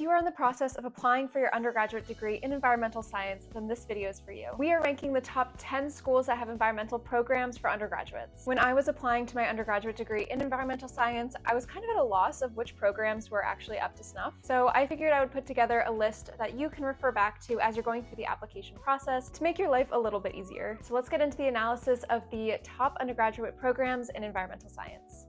If you are in the process of applying for your undergraduate degree in environmental science, then this video is for you. We are ranking the top 10 schools that have environmental programs for undergraduates. When I was applying to my undergraduate degree in environmental science, I was kind of at a loss of which programs were actually up to snuff. So I figured I would put together a list that you can refer back to as you're going through the application process to make your life a little bit easier. So let's get into the analysis of the top undergraduate programs in environmental science.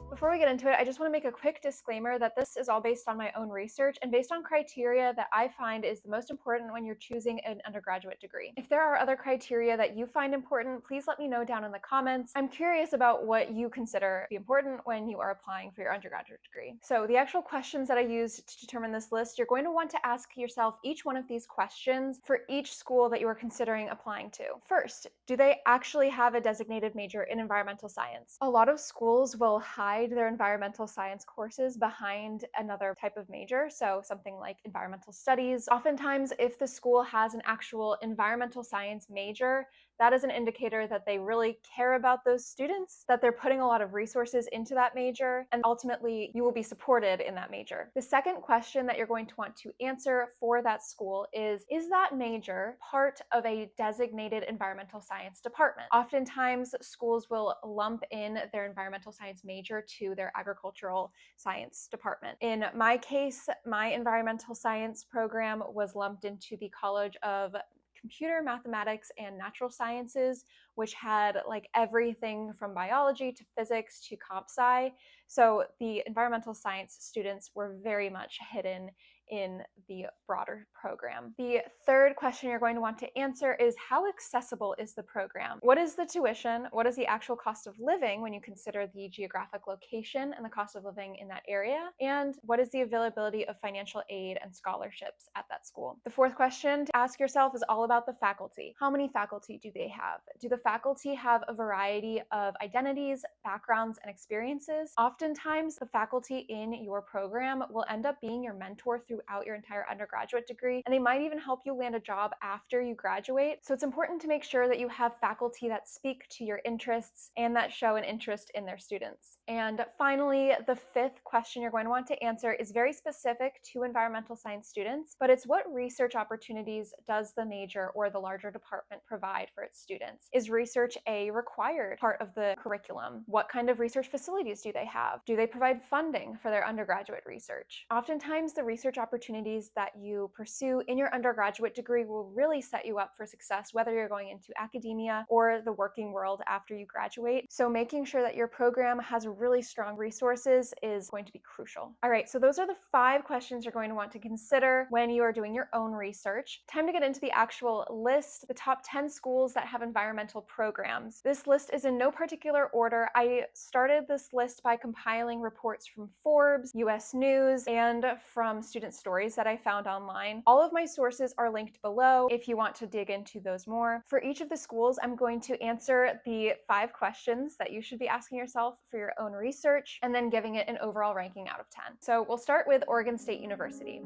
Before we get into it, I just want to make a quick disclaimer that this is all based on my own research and based on criteria that I find is the most important when you're choosing an undergraduate degree. If there are other criteria that you find important, please let me know down in the comments. I'm curious about what you consider to be important when you are applying for your undergraduate degree. So the actual questions that I used to determine this list, you're going to want to ask yourself each one of these questions for each school that you are considering applying to. First, do they actually have a designated major in environmental science? A lot of schools will hide their environmental science courses behind another type of major, so something like environmental studies. Oftentimes, if the school has an actual environmental science major, that is an indicator that they really care about those students, that they're putting a lot of resources into that major, and ultimately you will be supported in that major. The second question that you're going to want to answer for that school is that major part of a designated environmental science department? Oftentimes, schools will lump in their environmental science major to their agricultural science department. In my case, my environmental science program was lumped into the College of Computer, Mathematics, and Natural Sciences, which had like everything from biology to physics to comp sci. So the environmental science students were very much hidden in the broader program. The third question you're going to want to answer is, how accessible is the program? What is the tuition? What is the actual cost of living when you consider the geographic location and the cost of living in that area? And what is the availability of financial aid and scholarships at that school? The fourth question to ask yourself is all about the faculty. How many faculty do they have? Do the faculty have a variety of identities, backgrounds, and experiences? Oftentimes, the faculty in your program will end up being your mentor throughout your entire undergraduate degree, and they might even help you land a job after you graduate. So it's important to make sure that you have faculty that speak to your interests and that show an interest in their students. And finally, the fifth question you're going to want to answer is very specific to environmental science students, but it's what research opportunities does the major or the larger department provide for its students? Is research a required part of the curriculum? What kind of research facilities do they have? Do they provide funding for their undergraduate research? Oftentimes, the research opportunities that you pursue in your undergraduate degree will really set you up for success, whether you're going into academia or the working world after you graduate. So making sure that your program has really strong resources is going to be crucial. All right, so those are the 5 questions you're going to want to consider when you are doing your own research. Time to get into the actual list, the top 10 schools that have environmental programs. This list is in no particular order. I started this list by compiling reports from Forbes, US News, and from student stories that I found online. All of my sources are linked below if you want to dig into those more. For each of the schools, I'm going to answer the 5 questions that you should be asking yourself for your own research and then giving it an overall ranking out of 10. So we'll start with Oregon State University.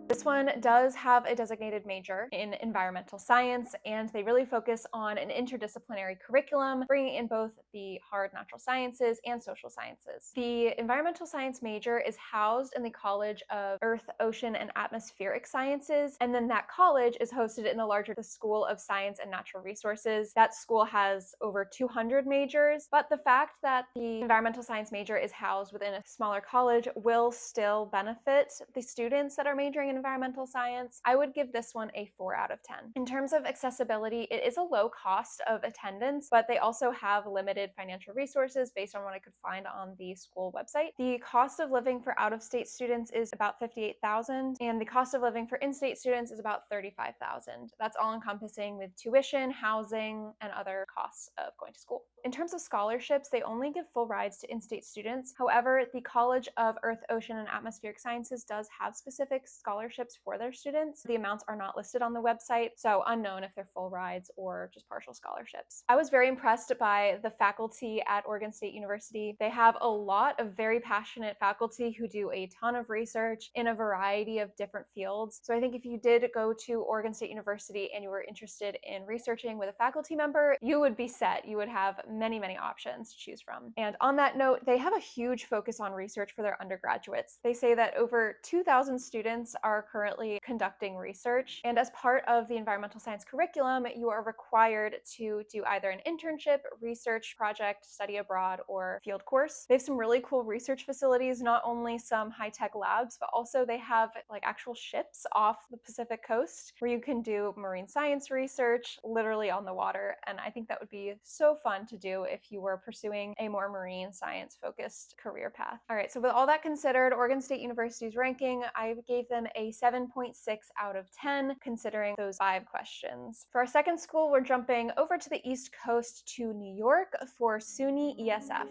This one does have a designated major in environmental science, and they really focus on an interdisciplinary curriculum, bringing in both the hard natural sciences and social sciences. The environmental science major is housed in the College of Earth, Ocean, and Atmospheric Sciences, and then that college is hosted in the larger School of Science and Natural Resources. That school has over 200 majors, but the fact that the environmental science major is housed within a smaller college will still benefit the students that are majoring in environmental science. I would give this one a 4 out of 10. In terms of accessibility, it is a low cost of attendance, but they also have limited financial resources based on what I could find on the school website. The cost of living for out-of-state students is about $58,000, and the cost of living for in-state students is about $35,000. That's all encompassing with tuition, housing, and other costs of going to school. In terms of scholarships, they only give full rides to in-state students. However, the College of Earth, Ocean, and Atmospheric Sciences does have specific scholarships scholarships for their students. The amounts are not listed on the website, so unknown if they're full rides or just partial scholarships. I was very impressed by the faculty at Oregon State University. They have a lot of very passionate faculty who do a ton of research in a variety of different fields. So I think if you did go to Oregon State University and you were interested in researching with a faculty member, you would be set. You would have many, many options to choose from. And on that note, they have a huge focus on research for their undergraduates. They say that over 2,000 students are currently conducting research. And as part of the environmental science curriculum, you are required to do either an internship, research project, study abroad, or field course. They have some really cool research facilities, not only some high-tech labs, but also they have like actual ships off the Pacific coast where you can do marine science research literally on the water. And I think that would be so fun to do if you were pursuing a more marine science focused career path. All right, so with all that considered, Oregon State University's ranking, I gave them a 7.6 out of 10, considering those 5 questions. For our second school, we're jumping over to the East Coast to New York for SUNY-ESF.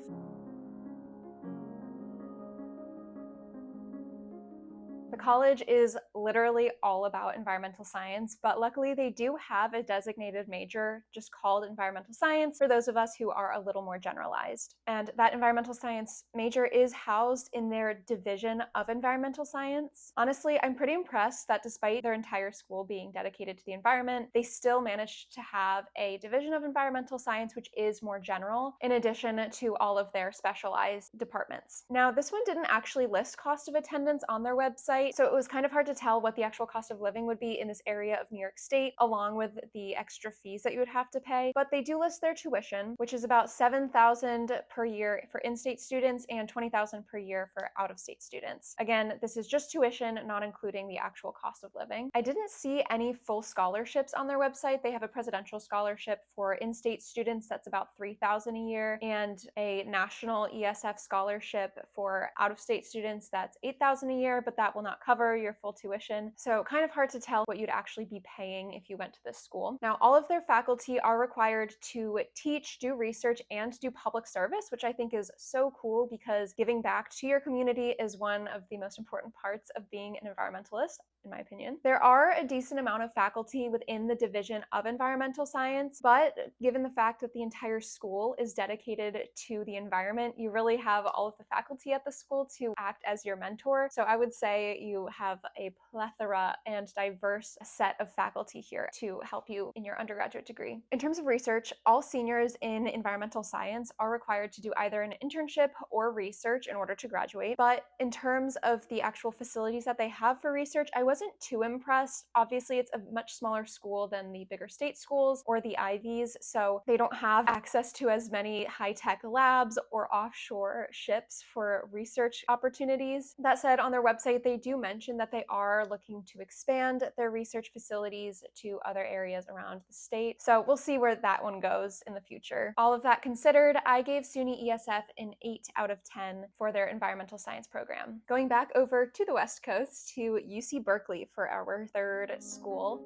The college is literally all about environmental science, but luckily they do have a designated major just called environmental science for those of us who are a little more generalized. And that environmental science major is housed in their division of environmental science. Honestly, I'm pretty impressed that despite their entire school being dedicated to the environment, they still managed to have a division of environmental science which is more general, in addition to all of their specialized departments. Now, this one didn't actually list cost of attendance on their website, so it was kind of hard to tell what the actual cost of living would be in this area of New York State, along with the extra fees that you would have to pay. But they do list their tuition, which is about $7,000 per year for in-state students and $20,000 per year for out-of-state students. Again, this is just tuition, not including the actual cost of living. I didn't see any full scholarships on their website. They have a presidential scholarship for in-state students that's about $3,000 a year, and a national ESF scholarship for out-of-state students that's $8,000 a year, but that will not cover your full tuition. So kind of hard to tell what you'd actually be paying if you went to this school. Now, all of their faculty are required to teach, do research, and do public service, which I think is so cool because giving back to your community is one of the most important parts of being an environmentalist, in my opinion. There are a decent amount of faculty within the division of environmental science, but given the fact that the entire school is dedicated to the environment, you really have all of the faculty at the school to act as your mentor. So I would say you have a plethora and diverse set of faculty here to help you in your undergraduate degree. In terms of research, all seniors in environmental science are required to do either an internship or research in order to graduate. But in terms of the actual facilities that they have for research, I wasn't too impressed. Obviously, it's a much smaller school than the bigger state schools or the Ivies, so they don't have access to as many high-tech labs or offshore ships for research opportunities. That said, on their website, they do mention that they are looking to expand their research facilities to other areas around the state. So we'll see where that one goes in the future. All of that considered, I gave SUNY-ESF an 8 out of 10 for their environmental science program. Going back over to the West Coast to UC Berkeley for our third school.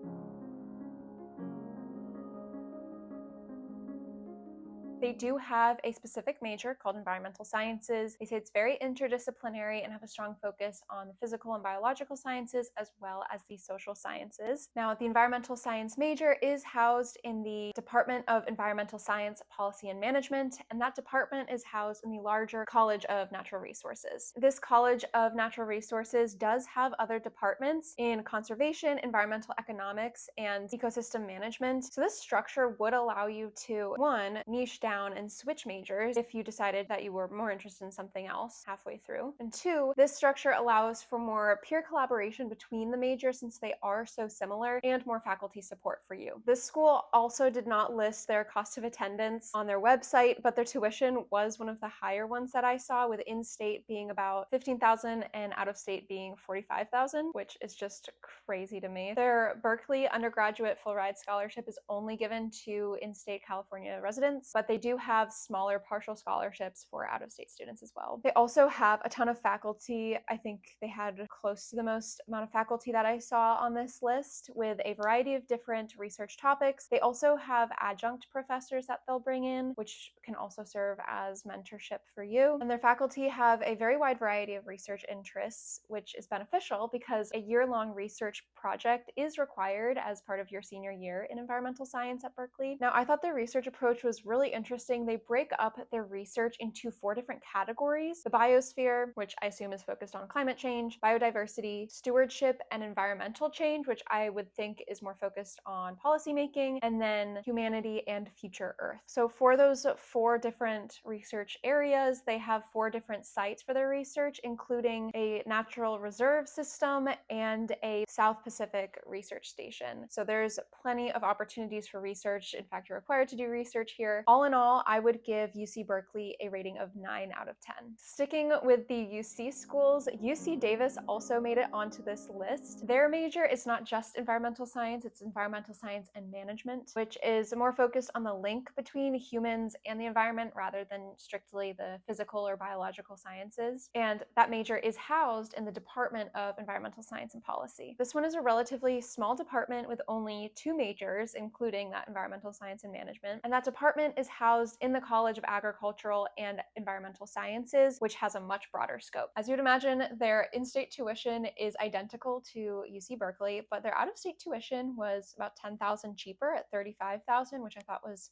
They do have a specific major called environmental sciences. They say it's very interdisciplinary and have a strong focus on the physical and biological sciences as well as the social sciences. Now, the environmental science major is housed in the Department of Environmental Science, Policy and Management, and that department is housed in the larger College of Natural Resources. This College of Natural Resources does have other departments in conservation, environmental economics, and ecosystem management. So this structure would allow you to, one, niche down and switch majors if you decided that you were more interested in something else halfway through. And two, this structure allows for more peer collaboration between the majors since they are so similar, and more faculty support for you. This school also did not list their cost of attendance on their website, but their tuition was one of the higher ones that I saw, with in-state being about $15,000 and out-of-state being $45,000, which is just crazy to me. Their Berkeley undergraduate full ride scholarship is only given to in-state California residents, but they they do have smaller partial scholarships for out-of-state students as well. They also have a ton of faculty. I think they had close to the most amount of faculty that I saw on this list, with a variety of different research topics. They also have adjunct professors that they'll bring in, which can also serve as mentorship for you. And their faculty have a very wide variety of research interests, which is beneficial because a year-long research project is required as part of your senior year in environmental science at Berkeley. Now, I thought their research approach was really interesting. They break up their research into 4 different categories: the biosphere, which I assume is focused on climate change; biodiversity; stewardship and environmental change, which I would think is more focused on policymaking; and then humanity and future Earth. So for those 4 different research areas, they have 4 different sites for their research, including a natural reserve system and a South Pacific research station. So there's plenty of opportunities for research. In fact, you're required to do research here. All in all, I would give UC Berkeley a rating of 9 out of 10. Sticking with the UC schools, UC Davis also made it onto this list. Their major is not just environmental science, it's environmental science and management, which is more focused on the link between humans and the environment rather than strictly the physical or biological sciences. And that major is housed in the Department of Environmental Science and Policy. This one is a relatively small department with only 2 majors, including that environmental science and management. And that department is housed in the College of Agricultural and Environmental Sciences, which has a much broader scope. As you'd imagine, their in-state tuition is identical to UC Berkeley, but their out-of-state tuition was about $10,000 cheaper at $35,000, which I thought was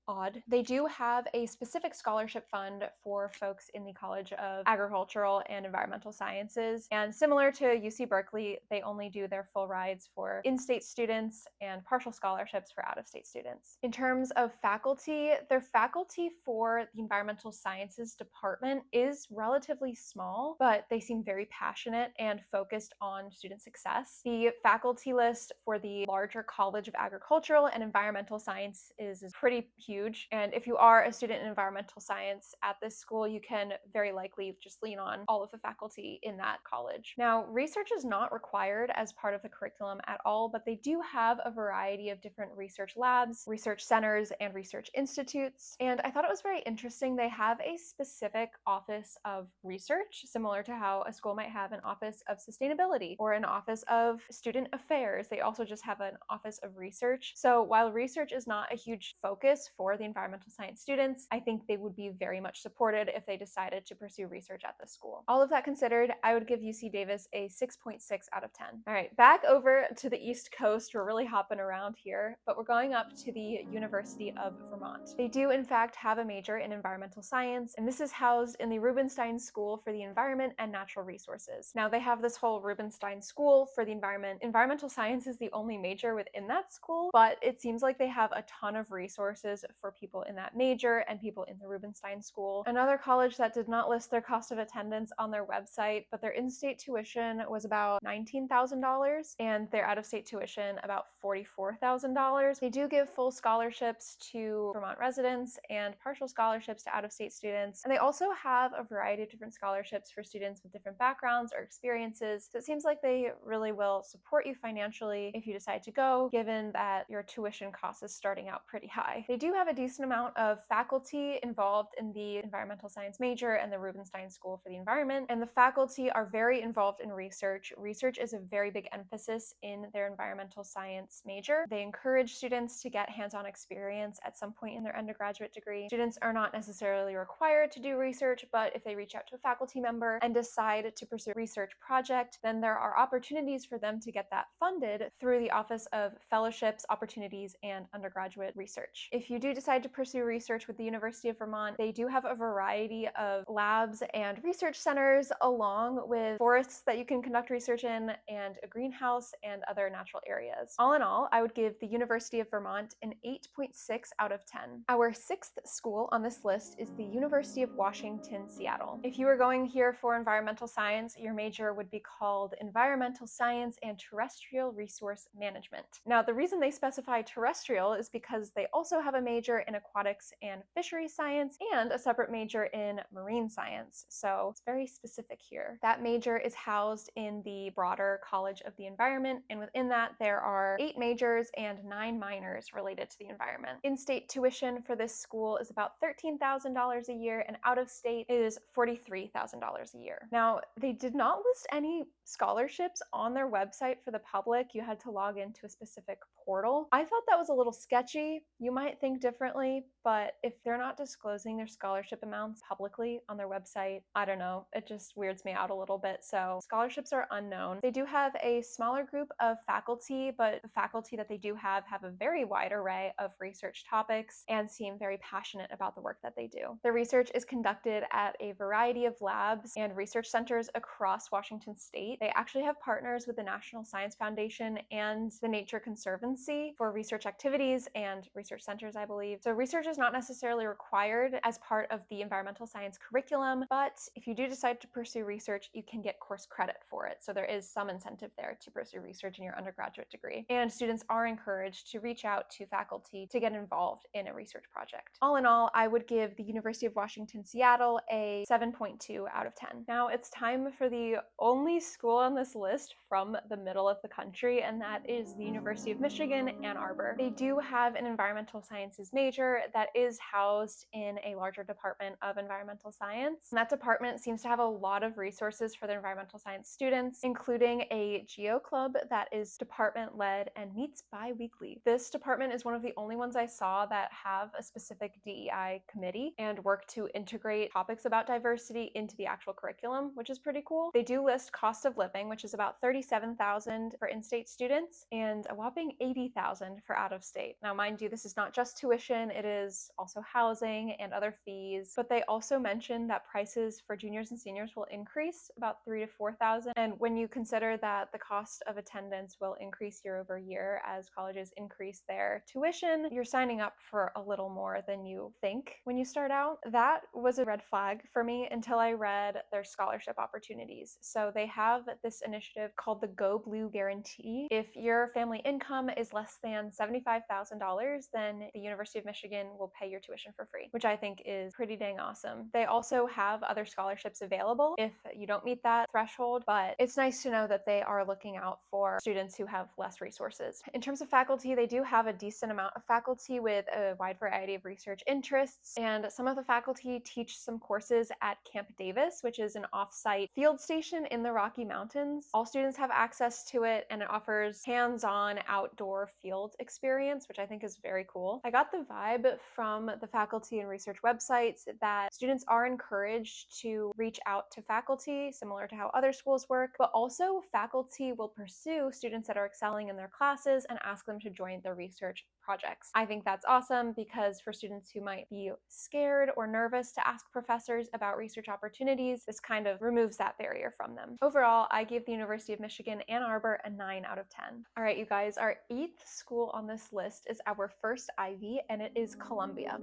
odd. They do have a specific scholarship fund for folks in the College of Agricultural and Environmental Sciences. And similar to UC Berkeley, they only do their full rides for in-state students and partial scholarships for out-of-state students. In terms of faculty, their faculty for the Environmental Sciences department is relatively small, but they seem very passionate and focused on student success. The faculty list for the larger College of Agricultural and Environmental Science is pretty huge. And if you are a student in environmental science at this school, you can very likely just lean on all of the faculty in that college. Now, research is not required as part of the curriculum at all, but they do have a variety of different research labs, research centers, and research institutes. And I thought it was very interesting. They have a specific office of research, similar to how a school might have an office of sustainability or an office of student affairs. They also just have an office of research. So while research is not a huge focus for the environmental science students, I think they would be very much supported if they decided to pursue research at the school. All of that considered, I would give UC Davis a 6.6 out of 10. All right, back over to the East Coast. We're really hopping around here, but we're going up to the University of Vermont. They do, in fact, have a major in environmental science, and this is housed in the Rubenstein School for the Environment and Natural Resources. Now, they have this whole Rubenstein School for the Environment. Environmental science is the only major within that school, but it seems like they have a ton of resources for people in that major and people in the Rubenstein School. Another college that did not list their cost of attendance on their website, but their in-state tuition was about $19,000 and their out-of-state tuition about $44,000. They do give full scholarships to Vermont residents and partial scholarships to out-of-state students. And they also have a variety of different scholarships for students with different backgrounds or experiences. So it seems like they really will support you financially if you decide to go, given that your tuition cost is starting out pretty high. They do have a decent amount of faculty involved in the environmental science major and the Rubenstein School for the Environment, and the faculty are very involved in research. Research is a very big emphasis in their environmental science major. They encourage students to get hands-on experience at some point in their undergraduate degree. Students are not necessarily required to do research, but if they reach out to a faculty member and decide to pursue a research project, then there are opportunities for them to get that funded through the Office of Fellowships, Opportunities, and Undergraduate Research. If you do decide to pursue research with the University of Vermont, they do have a variety of labs and research centers, along with forests that you can conduct research in, and a greenhouse and other natural areas. All in all, I would give the University of Vermont an 8.6 out of 10. Our 6th school on this list is the University of Washington, Seattle. If you were going here for environmental science, your major would be called Environmental Science and Terrestrial Resource Management. Now, the reason they specify terrestrial is because they also have a major major in aquatics and fisheries science and a separate major in marine science. So it's very specific here. That major is housed in the broader College of the Environment, and within that there are 8 majors and 9 minors related to the environment. In-state tuition for this school is about $13,000 a year, and out-of-state is $43,000 a year. Now, they did not list any scholarships on their website for the public. You had to log into a specific portal. I thought that was a little sketchy. You might think differently, but if they're not disclosing their scholarship amounts publicly on their website, I don't know, it just weirds me out a little bit. So scholarships are unknown. They do have a smaller group of faculty, but the faculty that they do have a very wide array of research topics and seem very passionate about the work that they do. The research is conducted at a variety of labs and research centers across Washington state. They actually have partners with the National Science Foundation and the Nature Conservancy for research activities and research centers, I believe. So research is not necessarily required as part of the environmental science curriculum, but if you do decide to pursue research, you can get course credit for it. So there is some incentive there to pursue research in your undergraduate degree. And students are encouraged to reach out to faculty to get involved in a research project. All in all, I would give the University of Washington, Seattle a 7.2 out of 10. Now it's time for the only school on this list from the middle of the country, and that is the University of Michigan, Ann Arbor. They do have an environmental sciences major that is housed in a larger department of environmental science. And that department seems to have a lot of resources for their environmental science students, including a geo club that is department-led and meets bi-weekly. This department is one of the only ones I saw that have a specific DEI committee and work to integrate topics about diversity into the actual curriculum, which is pretty cool. They do list cost of living, which is about $37,000 for in-state students and a whopping $80,000 for out-of-state. Now, mind you, this is not just tuition, it is also housing and other fees, but they also mention that prices for juniors and seniors will increase about $3,000 to $4,000. And when you consider that the cost of attendance will increase year over year as colleges increase their tuition, you're signing up for a little more than you think when you start out. That was a red flag for me until I read their scholarship opportunities. So they have this initiative called the Go Blue Guarantee. If your family income is less than $75,000, then the University of Michigan will pay your tuition for free, which I think is pretty dang awesome. They also have other scholarships available if you don't meet that threshold, but it's nice to know that they are looking out for students who have less resources. In terms of faculty, they do have a decent amount of faculty with a wide variety of research interests, and some of the faculty teach some courses at Camp Davis, which is an off-site field station in the Rocky Mountains. All students have access to it, and it offers hands-on outdoor field experience, which I think is very cool. I got the vibe from the faculty and research websites that students are encouraged to reach out to faculty, similar to how other schools work, but also faculty will pursue students that are excelling in their classes and ask them to join their research projects. I think that's awesome because for students who might be scared or nervous to ask professors about research opportunities, this kind of removes that barrier from them. Overall, I give the University of Michigan Ann Arbor a 9 out of 10. All right, you guys, our 8th school on this list is our first Ivy, and it is Columbia.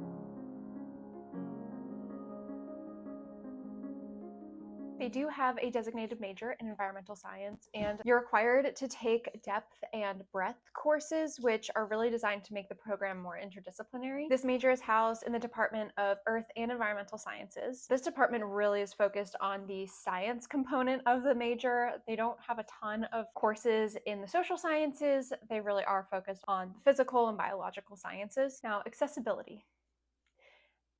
They do have a designated major in environmental science, and you're required to take depth and breadth courses, which are really designed to make the program more interdisciplinary. This major is housed in the Department of Earth and Environmental Sciences. This department really is focused on the science component of the major. They don't have a ton of courses in the social sciences. They really are focused on the physical and biological sciences. Now, accessibility.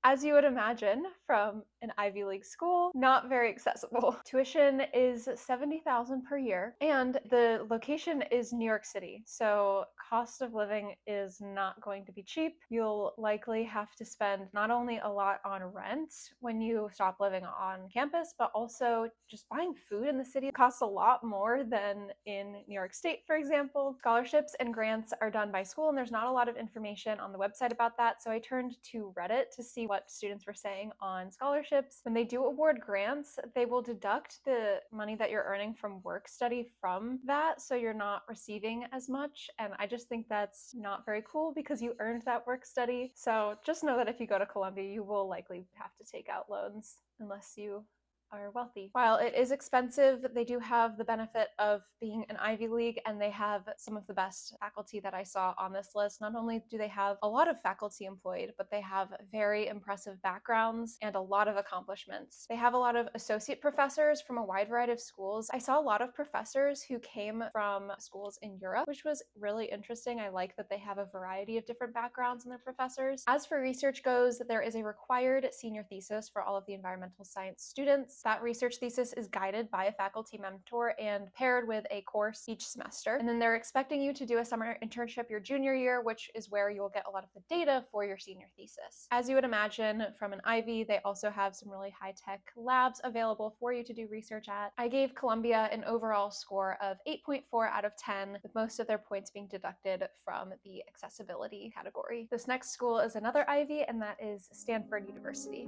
As you would imagine from an Ivy League school, not very accessible. Tuition is $70,000 per year, and the location is New York City, so cost of living is not going to be cheap. You'll likely have to spend not only a lot on rent when you stop living on campus, but also just buying food in the city costs a lot more than in New York State, for example. Scholarships and grants are done by school, and there's not a lot of information on the website about that, so I turned to Reddit to see what students were saying on scholarships. When they do award grants, they will deduct the money that you're earning from work study from that, so you're not receiving as much, and I just think that's not very cool because you earned that work study. So just know that if you go to Columbia, you will likely have to take out loans unless you are wealthy. While it is expensive, they do have the benefit of being an Ivy League, and they have some of the best faculty that I saw on this list. Not only do they have a lot of faculty employed, but they have very impressive backgrounds and a lot of accomplishments. They have a lot of associate professors from a wide variety of schools. I saw a lot of professors who came from schools in Europe, which was really interesting. I like that they have a variety of different backgrounds in their professors. As for research goes, there is a required senior thesis for all of the environmental science students. That research thesis is guided by a faculty mentor and paired with a course each semester. And then they're expecting you to do a summer internship your junior year, which is where you'll get a lot of the data for your senior thesis. As you would imagine from an Ivy, they also have some really high-tech labs available for you to do research at. I gave Columbia an overall score of 8.4 out of 10, with most of their points being deducted from the accessibility category. This next school is another Ivy, and that is Stanford University.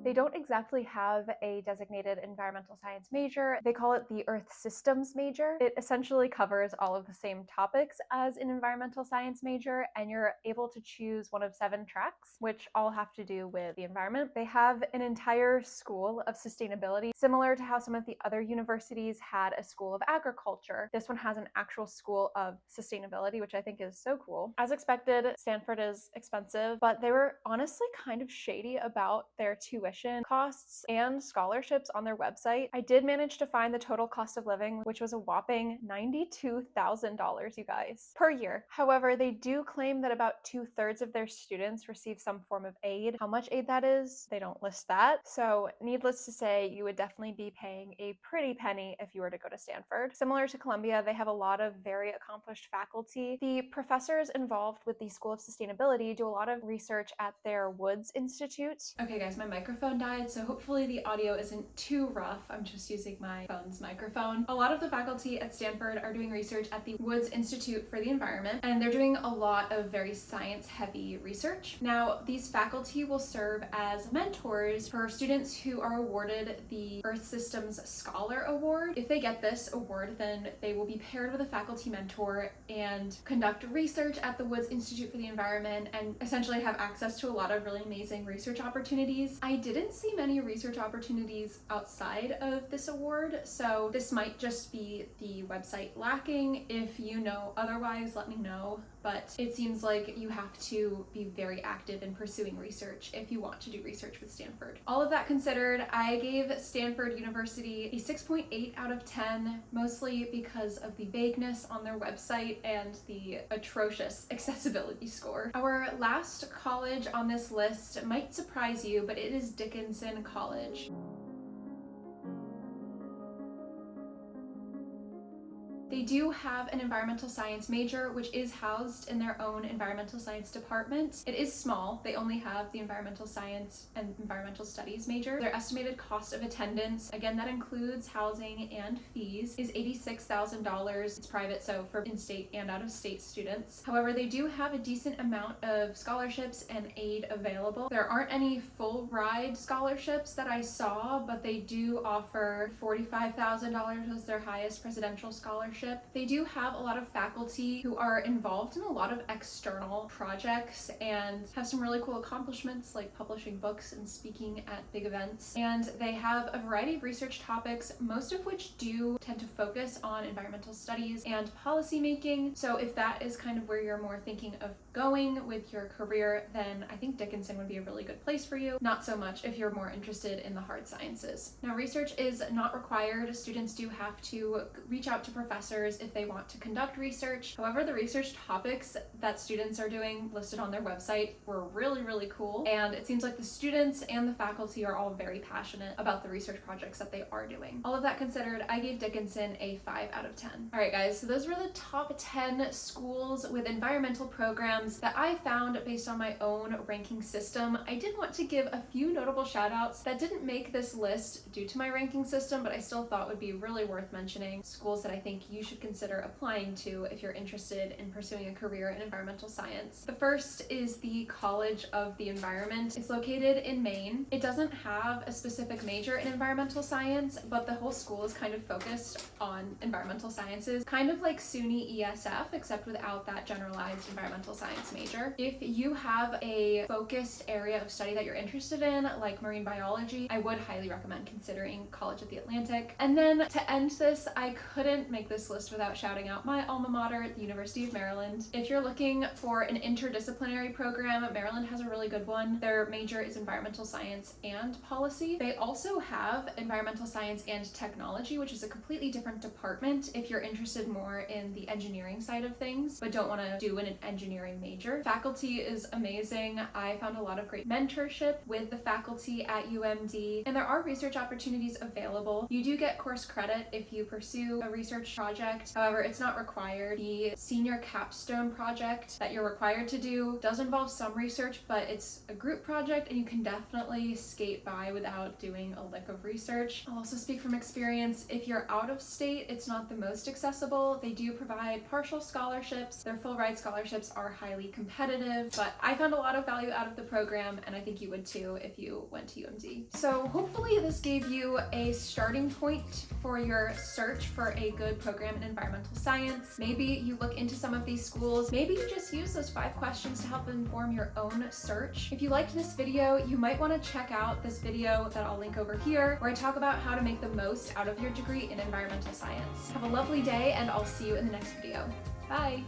They don't exactly have a designated environmental science major. They call it the Earth Systems major. It essentially covers all of the same topics as an environmental science major, and you're able to choose one of 7 tracks, which all have to do with the environment. They have an entire school of sustainability, similar to how some of the other universities had a school of agriculture. This one has an actual school of sustainability, which I think is so cool. As expected, Stanford is expensive, but they were honestly kind of shady about their tuition costs and scholarships on their website. I did manage to find the total cost of living, which was a whopping $92,000, you guys, per year. However, they do claim that about 2/3 of their students receive some form of aid. How much aid that is, they don't list that. So needless to say, you would definitely be paying a pretty penny if you were to go to Stanford. Similar to Columbia, they have a lot of very accomplished faculty. The professors involved with the School of Sustainability do a lot of research at their Woods Institute. Okay guys, my microphone died, so hopefully the audio isn't too rough. I'm just using my phone's microphone. A lot of the faculty at Stanford are doing research at the Woods Institute for the Environment, and they're doing a lot of very science-heavy research. Now, these faculty will serve as mentors for students who are awarded the Earth Systems Scholar Award. If they get this award, then they will be paired with a faculty mentor and conduct research at the Woods Institute for the Environment and essentially have access to a lot of really amazing research opportunities. I didn't see many research opportunities outside of this award, so this might just be the website lacking. If you know otherwise, let me know, but it seems like you have to be very active in pursuing research if you want to do research with Stanford. All of that considered, I gave Stanford University a 6.8 out of 10, mostly because of the vagueness on their website and the atrocious accessibility score. Our last college on this list might surprise you, but it is Dickenson College. They do have an environmental science major, which is housed in their own environmental science department. It is small. They only have the environmental science and environmental studies major. Their estimated cost of attendance, again, that includes housing and fees, is $86,000. It's private, so for in-state and out-of-state students. However, they do have a decent amount of scholarships and aid available. There aren't any full ride scholarships that I saw, but they do offer $45,000 as their highest presidential scholarship. They do have a lot of faculty who are involved in a lot of external projects and have some really cool accomplishments like publishing books and speaking at big events. And they have a variety of research topics, most of which do tend to focus on environmental studies and policy making. So if that is kind of where you're more thinking of going with your career, then I think Dickenson would be a really good place for you. Not so much if you're more interested in the hard sciences. Now, research is not required. Students do have to reach out to professors if they want to conduct research. However, the research topics that students are doing listed on their website were really, really cool. And it seems like the students and the faculty are all very passionate about the research projects that they are doing. All of that considered, I gave Dickenson a 5 out of 10. All right, guys, so those were the top 10 schools with environmental programs that I found based on my own ranking system. I did want to give a few notable shout outs that didn't make this list due to my ranking system, but I still thought would be really worth mentioning. Schools that I think you you should consider applying to if you're interested in pursuing a career in environmental science. The first is the College of the Environment. It's located in Maine. It doesn't have a specific major in environmental science, but the whole school is kind of focused on environmental sciences, kind of like SUNY-ESF, except without that generalized environmental science major. If you have a focused area of study that you're interested in, like marine biology, I would highly recommend considering College of the Atlantic. And then to end this, I couldn't make this list without shouting out my alma mater, the University of Maryland. If you're looking for an interdisciplinary program, Maryland has a really good one. Their major is environmental science and policy. They also have environmental science and technology, which is a completely different department if you're interested more in the engineering side of things, but don't want to do an engineering major. Faculty is amazing. I found a lot of great mentorship with the faculty at UMD, and there are research opportunities available. You do get course credit if you pursue a research project. However, it's not required. The senior capstone project that you're required to do does involve some research, but it's a group project and you can definitely skate by without doing a lick of research. I'll also speak from experience. If you're out of state, it's not the most accessible. They do provide partial scholarships. Their full ride scholarships are highly competitive, but I found a lot of value out of the program, and I think you would too if you went to UMD. So hopefully this gave you a starting point for your search for a good program in environmental science. Maybe you look into some of these schools. Maybe you just use those 5 questions to help inform your own search. If you liked this video, you might want to check out this video that I'll link over here, where I talk about how to make the most out of your degree in environmental science. Have a lovely day, and I'll see you in the next video. Bye!